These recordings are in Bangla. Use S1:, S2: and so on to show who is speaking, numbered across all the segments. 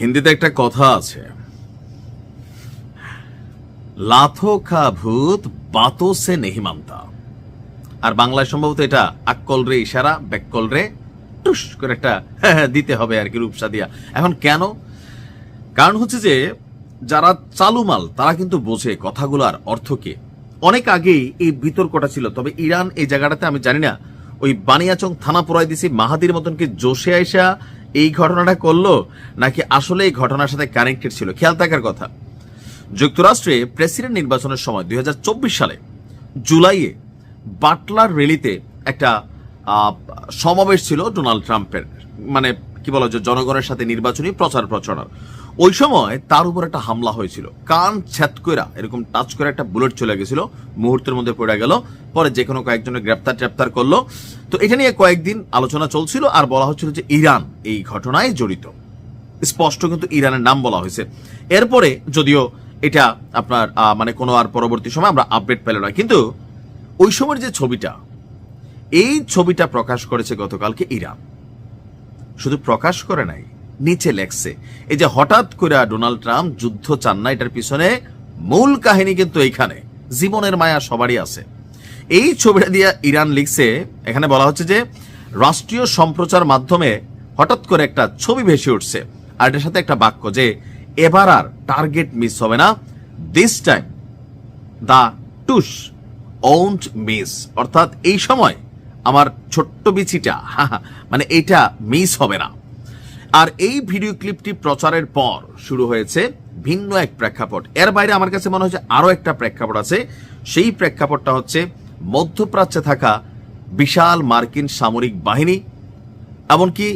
S1: হিন্দিতে একটা কথা আছে, লাথো খা ভূত বাতো সে নেহি মানতা। আর বাংলায় সম্ভবত এটা আক্কল রে ইশারা, ব্যাককল রে টুস করে একটা দিতে হবে আর কি, রূপসা দিয়া। এখন কেন? কারণ হচ্ছে যে যারা চালু মাল তারা কিন্তু বোঝে কথাগুলোর অর্থ কি। অনেক আগেই এই বিতর্কটা ছিল, তবে ইরান এই জায়গাটাতে আমি জানি না ওই বানিয়াচং থানা পুরাই দিছি মাহাদির মতন কি জোশে আইসা এই ঘটনাটা করলো নাকি আসলে এই ঘটনার সাথে কানেক্টেড ছিল। খেয়াল থাকার কথা, যুক্তরাষ্ট্রে প্রেসিডেন্ট নির্বাচনের সময় 2024 সালে জুলাইয়ে বাটলার রেলিতে একটা সমাবেশ ছিল ডোনাল্ড ট্রাম্পের, মানে কি বলা যায়, জনগণের সাথে নির্বাচনী প্রচার প্রচারণার। ওই সময় তার উপর একটা হামলা হয়েছিল, কান ছ্যাদ কইরা এরকম টাচ করে একটা বুলেট চলে গেছিল, মুহূর্তের মধ্যে পড়ে গেল। পরে যে কোনো কয়েকজনের গ্রেপ্তার করলো। তো এটা নিয়ে কয়েকদিন আলোচনা চলছিল আর বলা হচ্ছিল যে ইরান এই ঘটনায় জড়িত, স্পষ্ট কিন্তু ইরানের নাম বলা হয়েছে। এরপরে যদিও এটা আপনার মানে কোনো আর পরবর্তী সময় আমরা আপডেট পেল না, কিন্তু ওই সময়ের যে ছবিটা, এই ছবিটা প্রকাশ করেছে গতকালকে ইরান। শুধু প্রকাশ করে নাই, নিচে লেখছে এই যে হঠাৎ করে ডোনাল্ড ট্রাম্প যুদ্ধ চান না, এটার পিছনে মূল কাহিনী কিন্তু এইখানে জীবনের মায়া সবারই আছে। এই ছবিটা দিয়ে ইরান লিখছে, এখানে বলা হচ্ছে যে রাষ্ট্রীয় সম্প্রচার মাধ্যমে হঠাৎ করে একটা ছবি ভেসে উঠছে, আর এটার সাথে একটা বাক্য যে এবার আর টার্গেট মিস হবে না, দিস টাইম দা টুস ওন্ট মিস, অর্থাৎ এই সময় আমার ছোট্ট বিচিটা মানে এইটা মিস হবে না। আর এই ভিডিও ক্লিপটি প্রচারের পর শুরু হয়েছে ভিন্ন এক প্রেক্ষাপট। এর বাইরে আমার কাছে মনে হচ্ছে আরো একটা প্রেক্ষাপট আছে। সেই প্রেক্ষাপটটা হচ্ছে মধ্যপ্রাচ্যে থাকা বিশাল মার্কিন সামরিক বাহিনী, এমনকি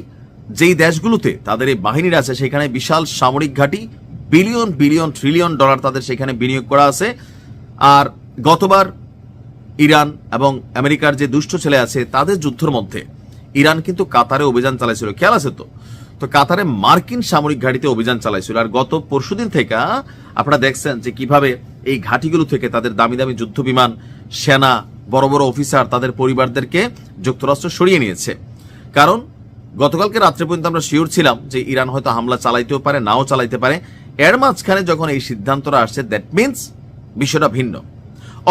S1: যেই দেশগুলোতে তাদের এই বাহিনীর আছে সেখানে বিশাল সামরিক ঘাঁটি, বিলিয়ন বিলিয়ন ট্রিলিয়ন ডলার তাদের সেখানে বিনিয়োগ করা আছে। আর গতবার ইরান এবং আমেরিকার যে দুষ্ট ছেলে আছে তাদের যুদ্ধের মধ্যে ইরান কিন্তু কাতারে অভিযান চালাইছিল, খেয়াল আছে তো? তো কাতারে মার্কিন সামরিক ঘাঁটিতে অভিযান চালাইছিল। আর গত পরশুদিন থেকে আপনারা দেখছেন যে কিভাবে এই ঘাঁটিগুলো থেকে তাদের দামি দামি যুদ্ধ বিমান, সেনা, বড় বড় অফিসার, তাদের পরিবারদেরকে যুক্তরাষ্ট্র সরিয়ে নিয়েছে। কারণ গতকালকে রাত্রে পর্যন্ত আমরা শিওর ছিলাম যে ইরান হয়তো হামলা চালাইতেও পারে, নাও চালাইতে পারে। এর মাঝখানে যখন এই সিদ্ধান্তটা আসছে, দ্যাট মিনস বিষয়টা ভিন্ন।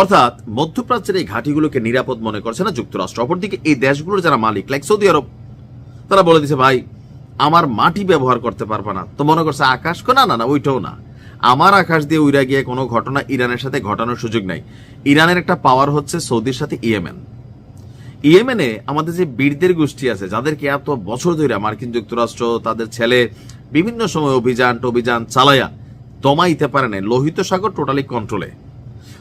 S1: অর্থাৎ মধ্যপ্রাচ্যের এই ঘাঁটিগুলোকে নিরাপদ মনে করছে না যুক্তরাষ্ট্র। অপরদিকে এই দেশগুলোর যারা মালিক, লাইক সৌদি আরব, তারা বলে দিচ্ছে ভাই আমার মাটি ব্যবহার করতে পারবে না। তো মনে করছে আকাশ, না না না, ওইটাও না, আমার আকাশ দিয়ে উইরা গিয়ে কোনো ঘটনা ইরানের সাথে ঘটানোর সুযোগ নাই। ইরানের একটা পাওয়ার হচ্ছে সৌদির সাথে ইয়েমেন। ইয়েমেনে আমাদের যে বীরদের গোষ্ঠী আছে, যাদেরকে এত বছর ধরে মার্কিন যুক্তরাষ্ট্র তাদের ছেলে বিভিন্ন সময় অভিযান চালায়া দমাইতে পারে না, লোহিত সাগর টোটালি কন্ট্রোলে।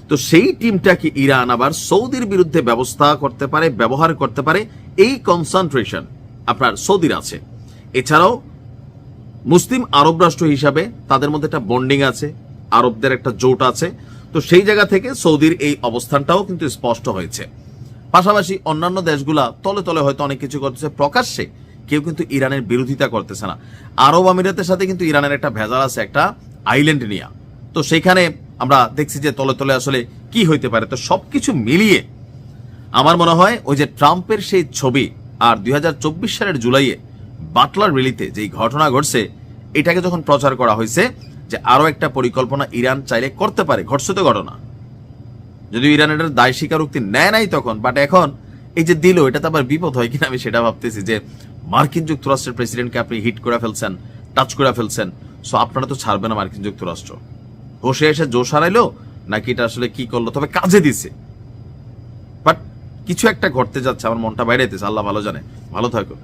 S1: তো সেই টিমটাকে ইরান আবার সৌদির বিরুদ্ধে ব্যবস্থা করতে পারে, ব্যবহার করতে পারে, এই কনসেন্ট্রেশন আপনার সৌদির আছে। এছাড়াও মুসলিম আরব রাষ্ট্র হিসাবে তাদের মধ্যে একটা বন্ডিং আছে, আরবদের একটা জোট আছে। তো সেই জায়গা থেকে সৌদির এই অবস্থানটাও কিন্তু স্পষ্ট হয়েছে। পাশাপাশি অন্যান্য দেশগুলা তলে তলে হয়তো অনেক কিছু করতেছে, প্রকাশ্যে কেউ কিন্তু ইরানের বিরোধিতা করতেছে না। আরব আমিরাতের সাথে কিন্তু ইরানের একটা ভেজাল আছে, একটা আইল্যান্ড নিয়ে। তো সেইখানে আমরা দেখছি যে তলে তলে আসলে কি হইতে পারে। তো সবকিছু মিলিয়ে আমার মনে হয় ওই যে ট্রাম্পের সেই ছবি আর 2024 সালের জুলাইয়ে বাটলার রেলিতে যেই ঘটনা ঘটছে, এটাকে যখন প্রচার করা হয়েছে যে আরো একটা পরিকল্পনা ইরান চাইলে করতে পারে, ঘটছে তো ঘটনা, যদিও ইরান এটার দায় স্বীকারোক্তি নেয় নাই তখন। বাট এখন এই যে দিল, এটা তো আবার বিপদ হয় কিনা আমি সেটা ভাবতেছি, যে মার্কিন যুক্তরাষ্ট্রের প্রেসিডেন্টকে আপনি হিট করে ফেলছেন, টাচ করে ফেলছেন, সো আপনারা তো ছাড়বে না মার্কিন যুক্তরাষ্ট্র। বসে এসে জোশ হারাইলো নাকি এটা আসলে কি করলো, তবে কাজে দিছে। বাট কিছু একটা ঘটতে যাচ্ছে, আমার মনটা বাইরে যেতেছে, আল্লাহ ভালো জানে। ভালো থাকো।